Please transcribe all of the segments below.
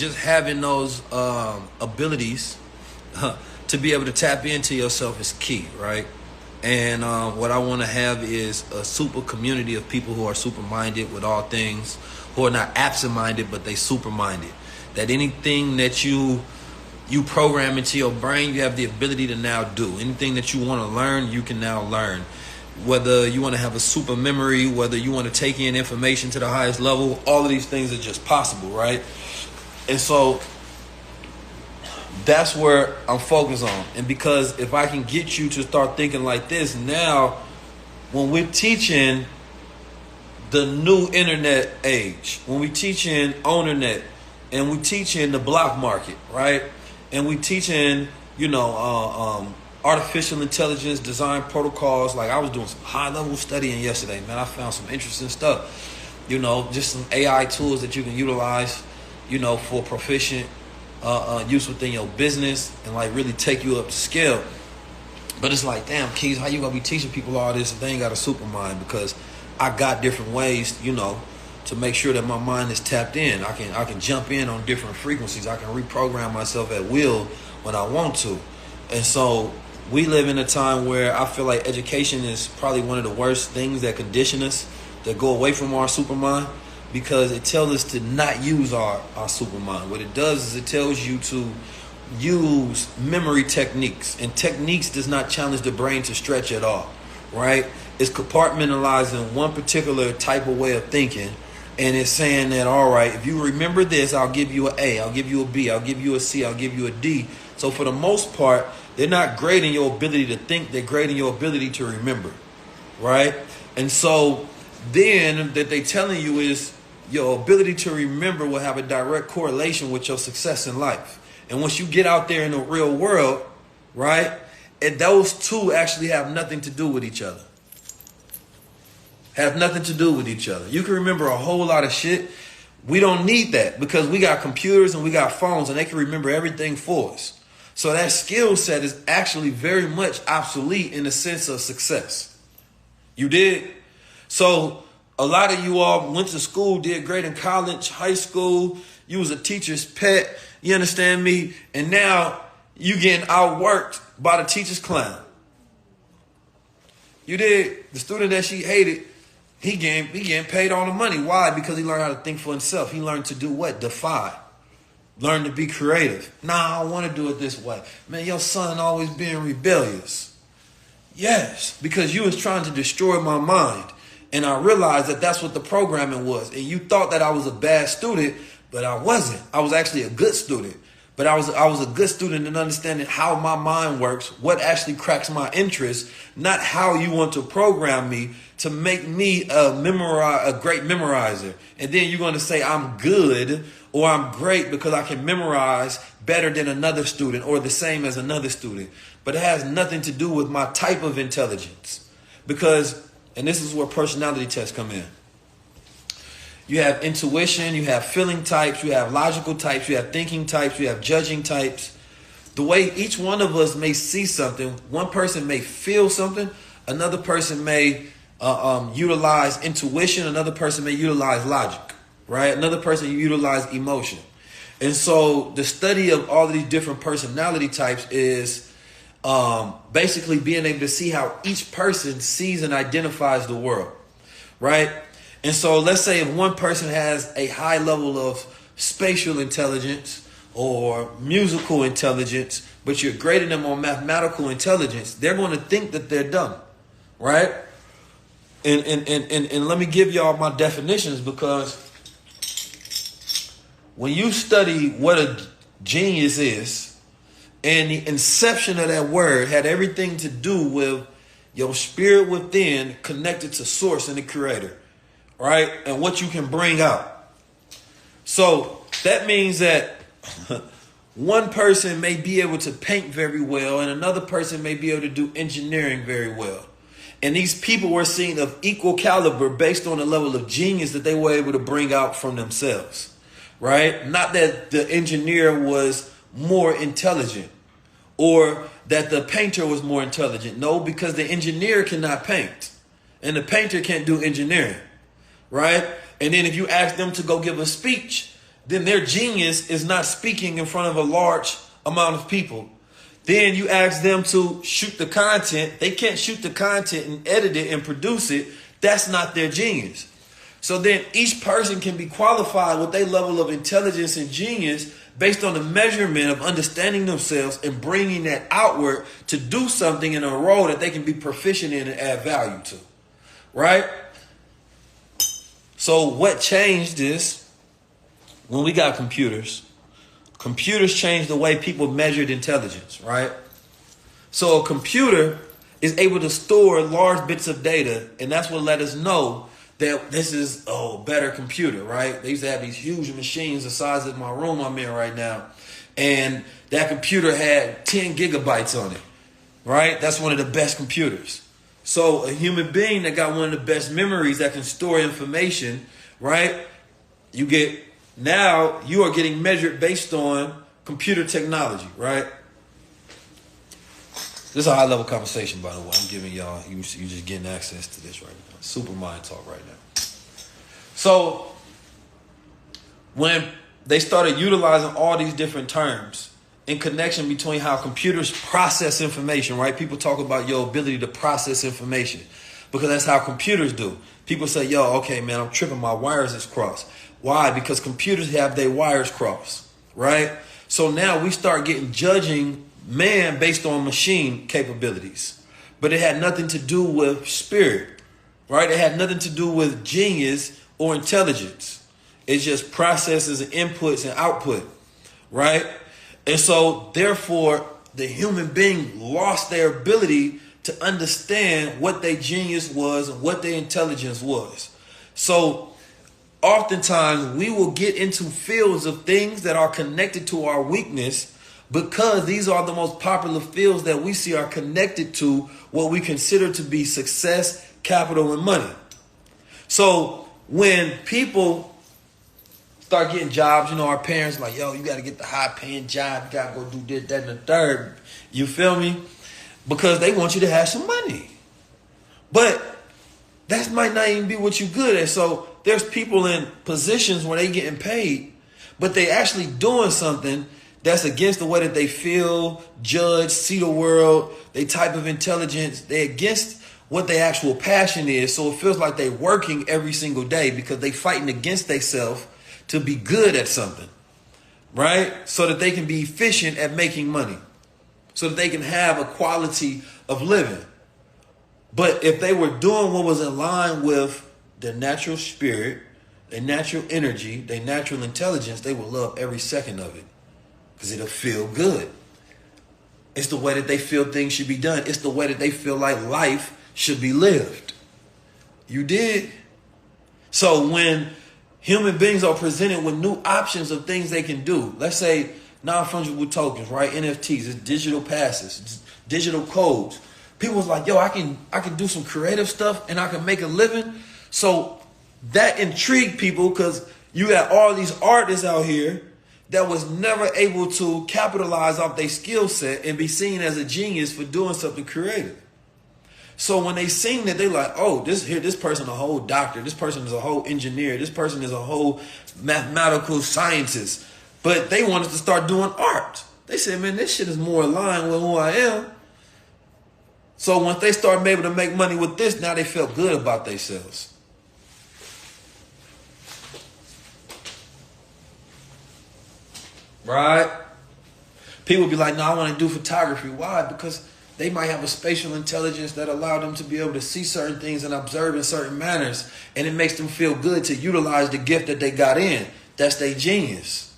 just having those abilities to be able to tap into yourself is key, right? And what I want to have is a super community of people who are super minded with all things, who are not absent minded, but they super minded. That anything that you program into your brain, you have the ability to now do. Anything that you want to learn, you can now learn. Whether you want to have a super memory, whether you want to take in information to the highest level, all of these things are just possible, right? And so that's where I'm focused on. And because if I can get you to start thinking like this, now when we're teaching the new internet age, when we're teaching ownernet, and we're teaching the block market, right? And we're teaching, artificial intelligence design protocols. Like I was doing some high level studying yesterday, man. I found some interesting stuff. Just some AI tools that you can utilize, for proficient use within your business and like really take you up to scale. But it's like, damn, Keys, how you gonna be teaching people all this if they ain't got a super mind? Because I got different ways, to make sure that my mind is tapped in. I can jump in on different frequencies. I can reprogram myself at will when I want to. And so we live in a time where I feel like education is probably one of the worst things that condition us to go away from our super mind, because it tells us to not use our super mind. What it does is it tells you to use memory techniques, and techniques does not challenge the brain to stretch at all, right? It's compartmentalizing one particular type of way of thinking, and it's saying that, all right, if you remember this, I'll give you an A, I'll give you a B, I'll give you a C, I'll give you a D. So for the most part, they're not grading your ability to think, they're grading your ability to remember, right? And so then that they telling you is your ability to remember will have a direct correlation with your success in life. And once you get out there in the real world, right, and those two actually have nothing to do with each other. Have nothing to do with each other. You can remember a whole lot of shit. We don't need that because we got computers and we got phones and they can remember everything for us. So that skill set is actually very much obsolete in the sense of success. You did? So a lot of you all went to school, did great in college, high school. You was a teacher's pet. You understand me? And now you getting outworked by the teacher's clown. You did. The student that she hated, he getting paid all the money. Why? Because he learned how to think for himself. He learned to do what? Defy. Learn to be creative. Nah, I don't want to do it this way. Man, your son always being rebellious. Yes, because you was trying to destroy my mind. And I realized that that's what the programming was. And you thought that I was a bad student, but I wasn't. I was actually a good student. But I was a good student in understanding how my mind works, what actually cracks my interest, not how you want to program me to make me a great memorizer. And then you're going to say I'm good or I'm great because I can memorize better than another student or the same as another student. But it has nothing to do with my type of intelligence. Because, and this is where personality tests come in. You have intuition, you have feeling types, you have logical types, you have thinking types, you have judging types. The way each one of us may see something, one person may feel something, another person may utilize intuition, another person may utilize logic, right? Another person utilize emotion. And so the study of all of these different personality types is basically being able to see how each person sees and identifies the world, right? And so let's say if one person has a high level of spatial intelligence or musical intelligence, but you're grading them on mathematical intelligence, they're going to think that they're dumb, right? And let me give y'all my definitions, because when you study what a genius is, and the inception of that word had everything to do with your spirit within connected to source and the creator. Right? And what you can bring out. So that means that one person may be able to paint very well and another person may be able to do engineering very well. And these people were seen of equal caliber based on the level of genius that they were able to bring out from themselves. Right? Not that the engineer was more intelligent or that the painter was more intelligent. No, because the engineer cannot paint and the painter can't do engineering. Right? And then if you ask them to go give a speech, then their genius is not speaking in front of a large amount of people. Then you ask them to shoot the content. They can't shoot the content and edit it and produce it. That's not their genius. So then each person can be qualified with their level of intelligence and genius based on the measurement of understanding themselves and bringing that outward to do something in a role that they can be proficient in and add value to. Right? So what changed is when we got computers. Computers changed the way people measured intelligence, right? So a computer is able to store large bits of data, and that's what let us know that this is a better computer, right? They used to have these huge machines the size of my room I'm in right now, and that computer had 10 gigabytes on it, right? That's one of the best computers. So a human being that got one of the best memories that can store information, right? Now you are getting measured based on computer technology, right? This is a high level conversation, by the way. I'm giving y'all, you just getting access to this right now. Super mind talk right now. So when they started utilizing all these different terms in connection between how computers process information, right? People talk about your ability to process information because that's how computers do. People say, yo, okay, man, I'm tripping. My wires is crossed. Why? Because computers have their wires crossed, right? So now we start judging man based on machine capabilities. But it had nothing to do with spirit, right? It had nothing to do with genius or intelligence. It's just processes and inputs and output, right? And so therefore, the human being lost their ability to understand what their genius was and what their intelligence was. So oftentimes, we will get into fields of things that are connected to our weakness because these are the most popular fields that we see are connected to what we consider to be success, capital, and money. So when people start getting jobs, our parents like, yo, you got to get the high-paying job. You got to go do this, that, and the third. You feel me? Because they want you to have some money. But that might not even be what you're good at. So there's people in positions where they getting paid, but they actually doing something that's against the way that they feel, judge, see the world, they type of intelligence. They against what their actual passion is. So it feels like they working every single day because they fighting against themselves to be good at something, right? So that they can be efficient at making money, so that they can have a quality of living. But if they were doing what was in line with their natural spirit, their natural energy, their natural intelligence, they will love every second of it because it'll feel good. It's the way that they feel things should be done. It's the way that they feel like life should be lived. You did? So when human beings are presented with new options of things they can do, let's say non-fungible tokens, right? NFTs, it's digital passes, it's digital codes. People was like, yo, I can do some creative stuff and I can make a living. So that intrigued people because you got all these artists out here that was never able to capitalize off their skill set and be seen as a genius for doing something creative. So when they seen that, they like, oh, this person a whole doctor, this person is a whole engineer, this person is a whole mathematical scientist. But they wanted to start doing art. They said, man, this shit is more aligned with who I am. So once they started able to make money with this, now they felt good about themselves. Right? People be like, no, I want to do photography. Why? Because they might have a spatial intelligence that allow them to be able to see certain things and observe in certain manners. And it makes them feel good to utilize the gift that they got in. That's their genius.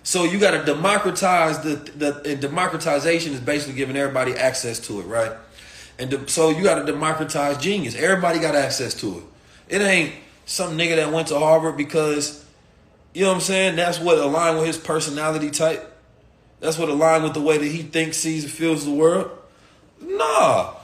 So you got to democratize and democratization is basically giving everybody access to it, right? And so you got to democratize genius. Everybody got access to it. It ain't some nigga that went to Harvard because, you know what I'm saying, that's what aligned with his personality type. That's what aligned with the way that he thinks, sees, and feels the world. Nah.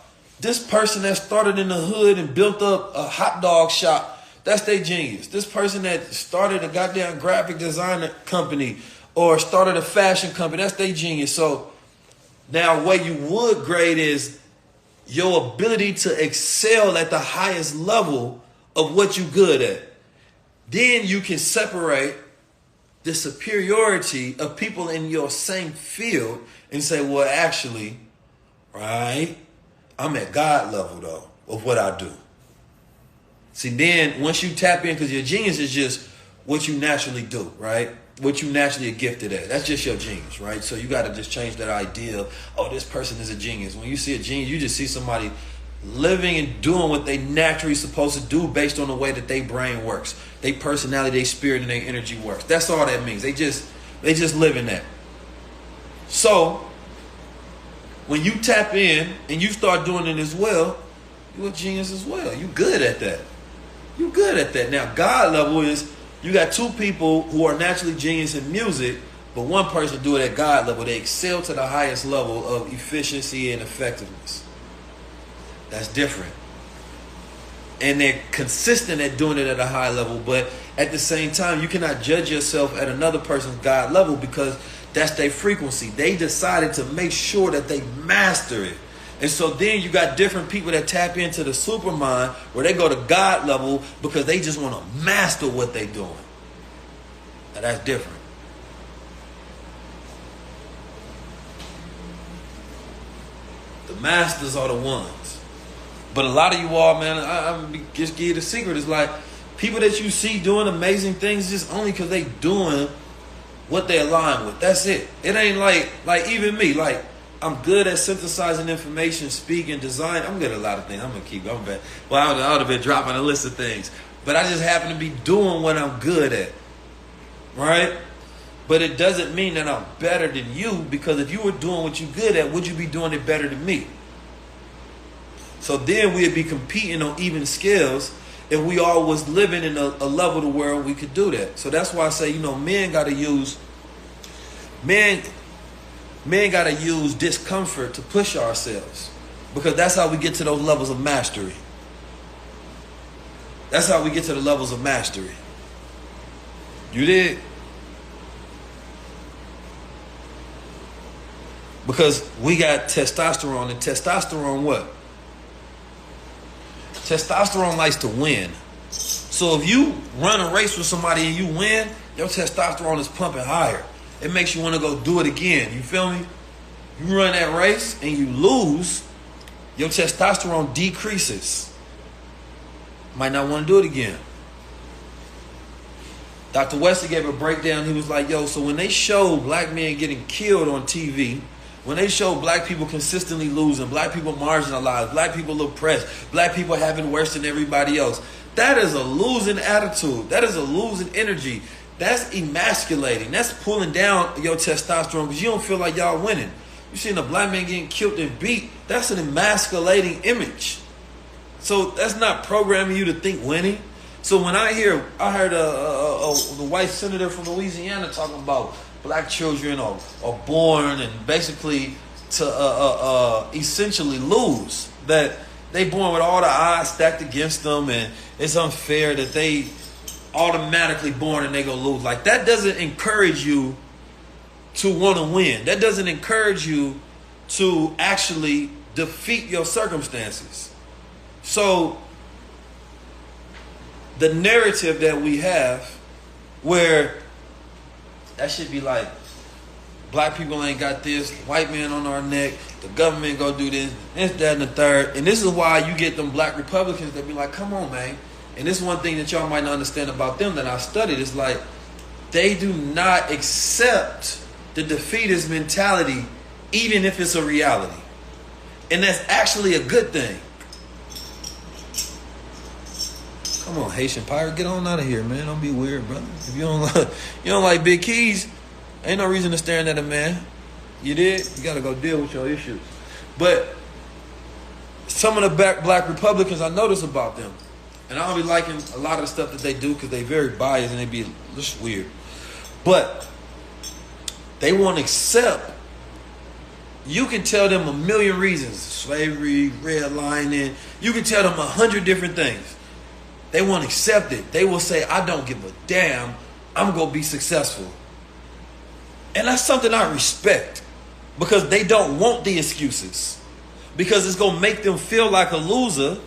This person that started in the hood and built up a hot dog shop, that's their genius. This person that started a goddamn graphic designer company or started a fashion company, that's their genius. So now what you would grade is your ability to excel at the highest level of what you're good at. Then you can separate the superiority of people in your same field and say, well, actually, right, I'm at God level, though, of what I do. See, then once you tap in, because your genius is just what you naturally do, right? What you naturally are gifted at. That's just your genius, right? So you got to just change that idea of, oh, this person is a genius. When you see a genius, you just see somebody living and doing what they naturally supposed to do based on the way that their brain works, their personality, their spirit, and their energy works. That's all that means. They just live in that. So when you tap in and you start doing it as well, you're a genius as well. You good at that. You good at that. Now, God level is you got two people who are naturally genius in music, but one person do it at God level. They excel to the highest level of efficiency and effectiveness. That's different. And they're consistent at doing it at a high level, but at the same time, you cannot judge yourself at another person's God level because that's their frequency. They decided to make sure that they master it. And so then you got different people that tap into the supermind where they go to God level because they just want to master what they're doing. Now that's different. The masters are the ones. But a lot of you all, man, I'm just give you the secret. It's like people that you see doing amazing things just only because they doing what they align with. That's it. It ain't like even me. Like, I'm good at synthesizing information, speaking, design. I'm good at a lot of things. I'm going to keep going back. Well, I would have been dropping a list of things. But I just happen to be doing what I'm good at. Right? But it doesn't mean that I'm better than you, because if you were doing what you're good at, would you be doing it better than me? So then we'd be competing on even scales if we all was living in a level to where we could do that. So that's why I say, men got to use discomfort to push ourselves, because that's how we get to those levels of mastery. That's how we get to the levels of mastery. You did? Because we got testosterone, and testosterone what? Testosterone likes to win. So if you run a race with somebody and you win, your testosterone is pumping higher. It makes you want to go do it again. You feel me? You run that race and you lose, your testosterone decreases. Might not want to do it again. Dr. Wesley gave a breakdown. He was like, so when they show black men getting killed on TV, when they show black people consistently losing, black people marginalized, black people oppressed, black people having worse than everybody else, that is a losing attitude. That is a losing energy. That's emasculating. That's pulling down your testosterone because you don't feel like y'all winning. You seen a black man getting killed and beat, that's an emasculating image. So that's not programming you to think winning. So when I heard the white senator from Louisiana talking about black children are born and basically to essentially lose, that they born with all the odds stacked against them, and it's unfair that they automatically born and they gonna lose. Like, that doesn't encourage you to want to win. That doesn't encourage you to actually defeat your circumstances. So the narrative that we have, where that should be like, black people ain't got this, white man on our neck, the government go do this, that, and the third. And this is why you get them black Republicans that be like, come on, man. And this is one thing that y'all might not understand about them that I studied. Is like, they do not accept the defeatist mentality, even if it's a reality. And that's actually a good thing. Come on, Haitian pirate, get on out of here, man. Don't be weird, brother. If you don't like big keys, ain't no reason to staring at a man. You did? You got to go deal with your issues. But some of the black Republicans, I notice about them, and I don't be liking a lot of the stuff that they do because they very biased and they be just weird. But they won't accept. You can tell them a million reasons. Slavery, redlining. You can tell them 100 different things. They won't accept it. They will say, I don't give a damn. I'm going to be successful. And that's something I respect, because they don't want the excuses, because it's going to make them feel like a loser,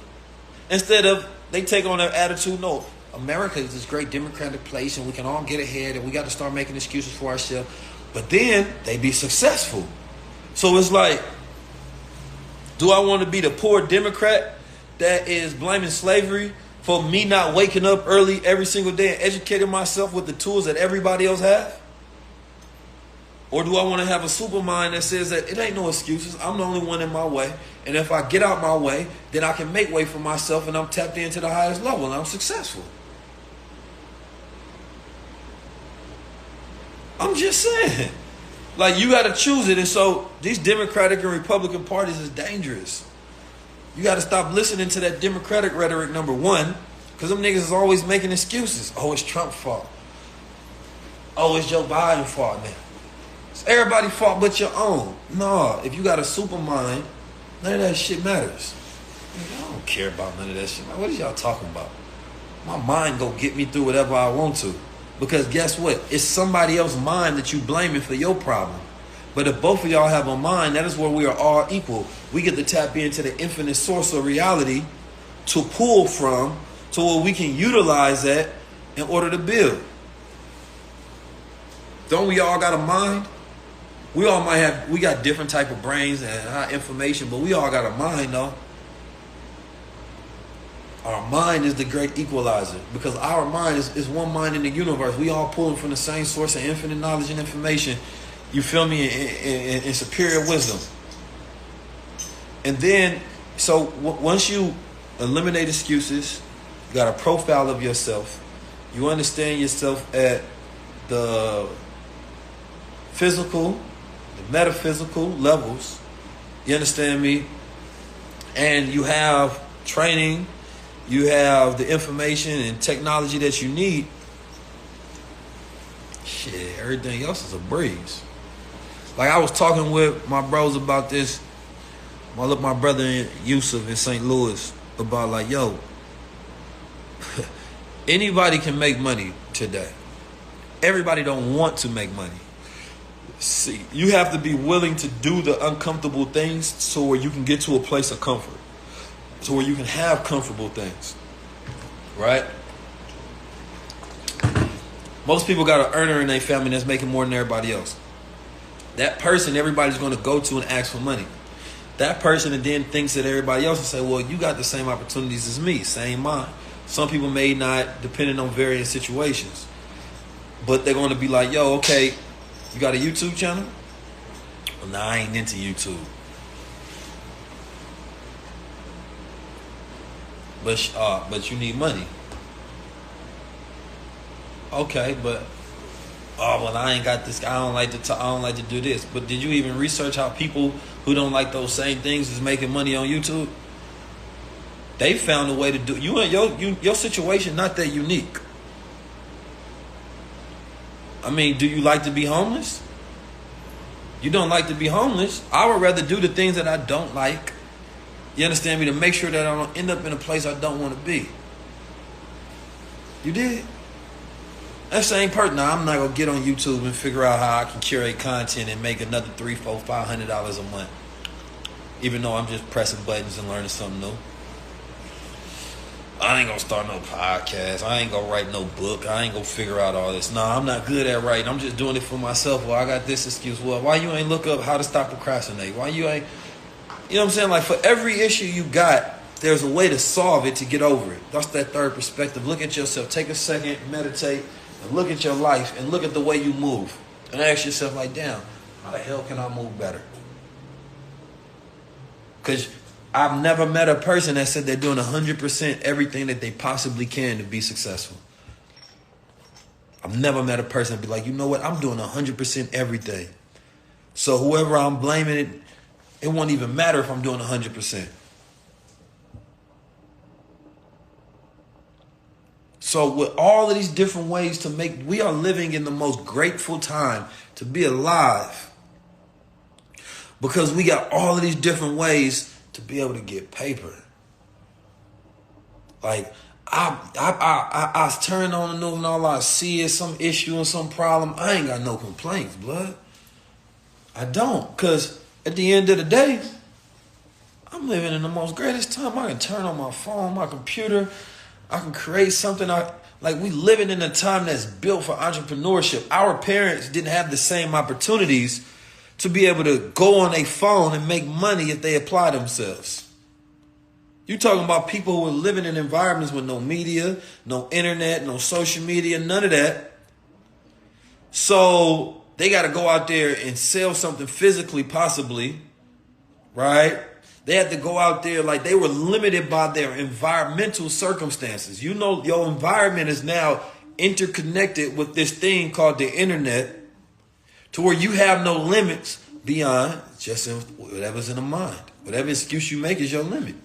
instead of they take on their attitude. No, America is this great democratic place and we can all get ahead and we got to start making excuses for ourselves. But then they be successful. So it's like, do I want to be the poor Democrat that is blaming slavery for me not waking up early every single day and educating myself with the tools that everybody else have? Or do I want to have a super mind that says that it ain't no excuses, I'm the only one in my way, and if I get out my way, then I can make way for myself and I'm tapped into the highest level and I'm successful? I'm just saying. Like, you got to choose it. And so these Democratic and Republican parties is dangerous. You got to stop listening to that Democratic rhetoric, number one, because them niggas is always making excuses. Oh, it's Trump's fault. Oh, it's Joe Biden's fault now. It's everybody's fault but your own. No, if you got a super mind, none of that shit matters. I don't care about none of that shit. What is y'all talking about? My mind go get me through whatever I want to. Because guess what? It's somebody else's mind that you blaming for your problem. But if both of y'all have a mind, that is where we are all equal. We get to tap into the infinite source of reality to pull from, to where we can utilize that in order to build. Don't we all got a mind? We got different type of brains and information, but we all got a mind though. Our mind is the great equalizer because our mind is one mind in the universe. We all pulling from the same source of infinite knowledge and information. You feel me? In superior wisdom. And then, so once you eliminate excuses, you got a profile of yourself. You understand yourself at the physical, the metaphysical levels. You understand me? And you have training. You have the information and technology that you need. Shit, everything else is a breeze. Like I was talking with my bros about this. My brother Yusuf in St. Louis about like, yo, anybody can make money today. Everybody don't want to make money. See, you have to be willing to do the uncomfortable things so where you can get to a place of comfort. So where you can have comfortable things, right? Most people got an earner in their family that's making more than everybody else. That person everybody's going to go to and ask for money. That person then thinks that everybody else will say, well, you got the same opportunities as me, same mind. Some people may not, depending on various situations. But they're going to be like, yo, okay, you got a YouTube channel? Well, nah, I ain't into YouTube. But you need money. Okay, but I ain't got this. I don't like to do this. But did you even research how people who don't like those same things is making money on YouTube? They found a way to do. Your situation not that unique. I mean, do you like to be homeless? You don't like to be homeless. I would rather do the things that I don't like. You understand me? To make sure that I don't end up in a place I don't want to be. You did? That same person. Now, I'm not going to get on YouTube and figure out how I can curate content and make another $300, $400, $500 a month. Even though I'm just pressing buttons and learning something new. I ain't going to start no podcast. I ain't going to write no book. I ain't going to figure out all this. No, I'm not good at writing. I'm just doing it for myself. Well, I got this excuse. Well, why you ain't look up how to stop procrastinating? Why you ain't... You know what I'm saying? Like, for every issue you got, there's a way to solve it to get over it. That's that third perspective. Look at yourself. Take a second, meditate, and look at your life, and look at the way you move. And ask yourself, like, damn, how the hell can I move better? Because I've never met a person that said they're doing 100% everything that they possibly can to be successful. I've never met a person that be like, you know what? I'm doing 100% everything. So whoever I'm blaming, it won't even matter if I'm doing 100%. So with all of these different ways to make, we are living in the most grateful time to be alive. Because we got all of these different ways to be able to get paper. Like, I turn on the news and all I see is some issue and some problem. I ain't got no complaints, blood. I don't, because at the end of the day, I'm living in the most greatest time. I can turn on my phone, my computer. I can create something. Like, we living in a time that's built for entrepreneurship. Our parents didn't have the same opportunities to be able to go on a phone and make money if they apply themselves. You talking about people who are living in environments with no media, no internet, no social media, none of that. So they got to go out there and sell something physically, possibly, right? They had to go out there, like, they were limited by their environmental circumstances. You know, your environment is now interconnected with this thing called the internet, to where you have no limits beyond just whatever's in the mind. Whatever excuse you make is your limit.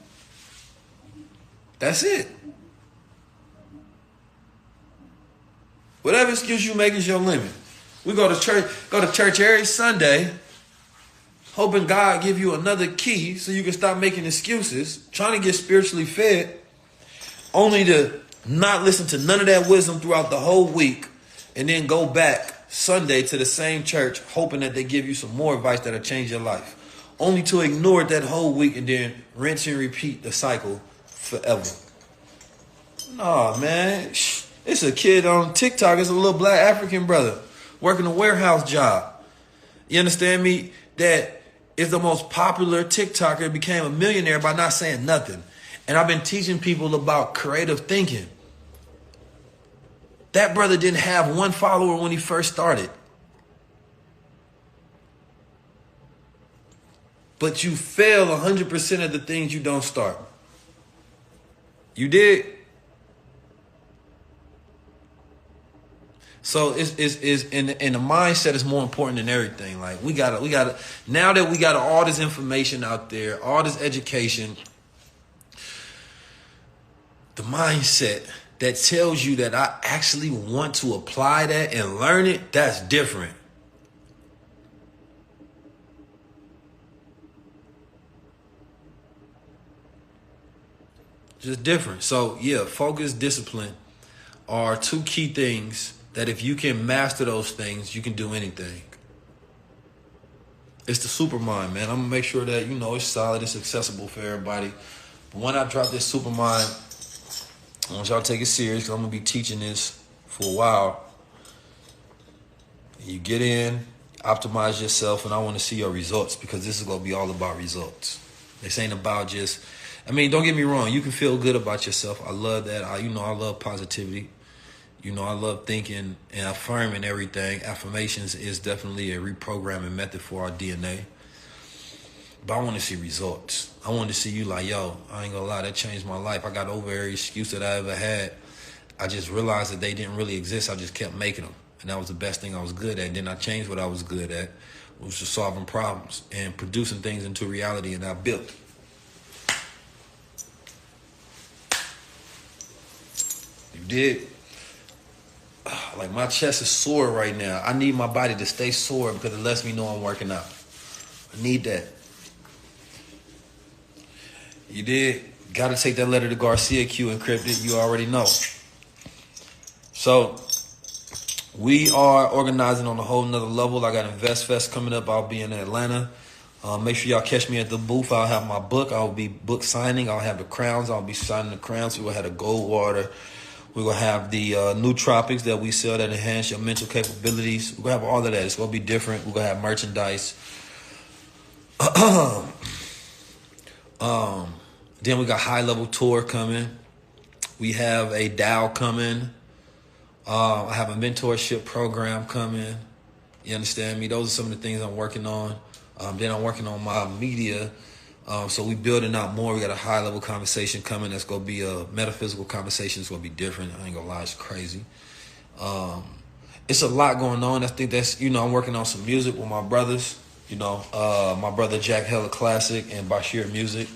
That's it. Whatever excuse you make is your limit. We go to church every Sunday, hoping God give you another key so you can stop making excuses, trying to get spiritually fed, only to not listen to none of that wisdom throughout the whole week, and then go back Sunday to the same church, hoping that they give you some more advice that'll change your life, only to ignore it that whole week and then rinse and repeat the cycle forever. Nah, man. It's a kid on TikTok. It's a little black African brother working a warehouse job. You understand me? That is the most popular TikToker, became a millionaire by not saying nothing. And I've been teaching people about creative thinking. That brother didn't have one follower when he first started. But you fail 100% of the things you don't start. You did. So it's in the mindset is more important than everything. Like, we gotta now that we got all this information out there, all this education, the mindset that tells you that I actually want to apply that and learn it, that's different. Just different. So yeah, focus, discipline are two key things that if you can master those things, you can do anything. It's the Supermind, man. I'm going to make sure that, it's solid, it's accessible for everybody. But when I drop this Supermind, I want y'all to take it serious, because I'm going to be teaching this for a while. You get in, optimize yourself, and I want to see your results, because this is going to be all about results. This ain't about just, don't get me wrong. You can feel good about yourself. I love that. I love positivity. I love thinking and affirming everything. Affirmations is definitely a reprogramming method for our DNA. But I want to see results. I want to see you like, yo, I ain't gonna lie, that changed my life. I got over every excuse that I ever had. I just realized that they didn't really exist. I just kept making them. And that was the best thing I was good at. And then I changed what I was good at, which was solving problems and producing things into reality, and I built. You did. Like, my chest is sore right now. I need my body to stay sore because it lets me know I'm working out. I need that. You did. Got to take that letter to Garcia Q encrypted. You already know. So, we are organizing on a whole nother level. I got Invest Fest coming up. I'll be in Atlanta. Make sure y'all catch me at the booth. I'll have my book. I'll be book signing. I'll have the crowns. I'll be signing the crowns. We're going to have the gold water. We're going to have the nootropics that we sell that enhance your mental capabilities. We're going to have all of that. It's going to be different. We're going to have merchandise. Then we got High Level Tour coming. We have a DAO coming. I have a mentorship program coming. You understand me? Those are some of the things I'm working on. Then I'm working on my media. So we building out more. We got a high level conversation coming. That's going to be a metaphysical conversation. It's going to be different. I ain't going to lie. It's crazy. It's a lot going on. I think that's, I'm working on some music with my brothers. My brother Jack Hella Classic and Bashir Music.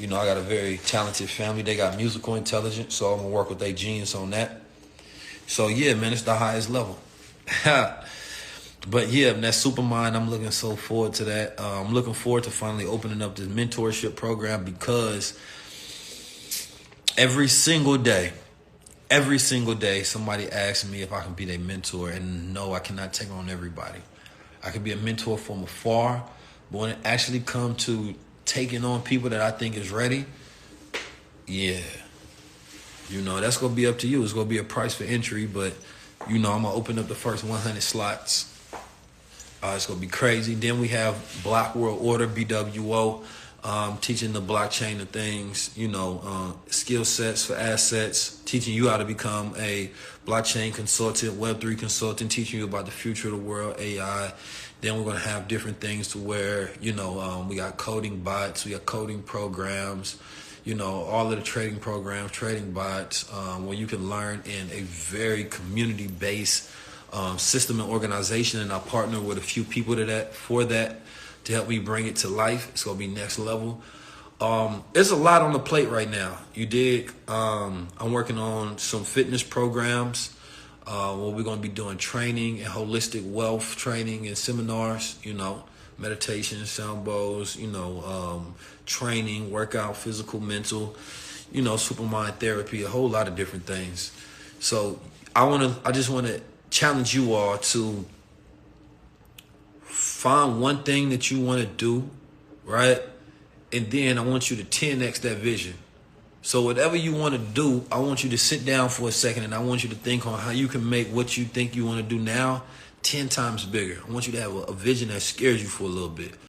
I got a very talented family. They got musical intelligence. So I'm going to work with their genius on that. So yeah, man, it's the highest level. But yeah, that Supermind, I'm looking so forward to that. I'm looking forward to finally opening up this mentorship program, because every single day, somebody asks me if I can be their mentor. And no, I cannot take on everybody. I can be a mentor from afar, but when it actually comes to taking on people that I think is ready, yeah, You know, that's gonna be up to you. It's gonna be a price for entry, but you know, I'm gonna open up the first 100 slots. It's gonna be crazy. Then we have Block World Order (BWO), teaching the blockchain of things. You know, skill sets for assets, teaching you how to become a blockchain consultant, Web3 consultant, teaching you about the future of the world, AI. Then we're gonna have different things to where we got coding bots, we got coding programs. You know, all of the trading programs, trading bots, where you can learn in a very community-based system and organization. And I partner with a few people for that to help me bring it to life. It's gonna be next level. There's a lot on the plate right now. You dig? I'm working on some fitness programs where we're gonna be doing training and holistic wealth training and seminars. You know, meditation, sound bowls. Training, workout, physical, mental. Supermind therapy, a whole lot of different things. So I just wanna challenge you all to find one thing that you want to do, right? And then I want you to 10x that vision. So whatever you want to do, I want you to sit down for a second and I want you to think on how you can make what you think you want to do now 10 times bigger. I want you to have a vision that scares you for a little bit.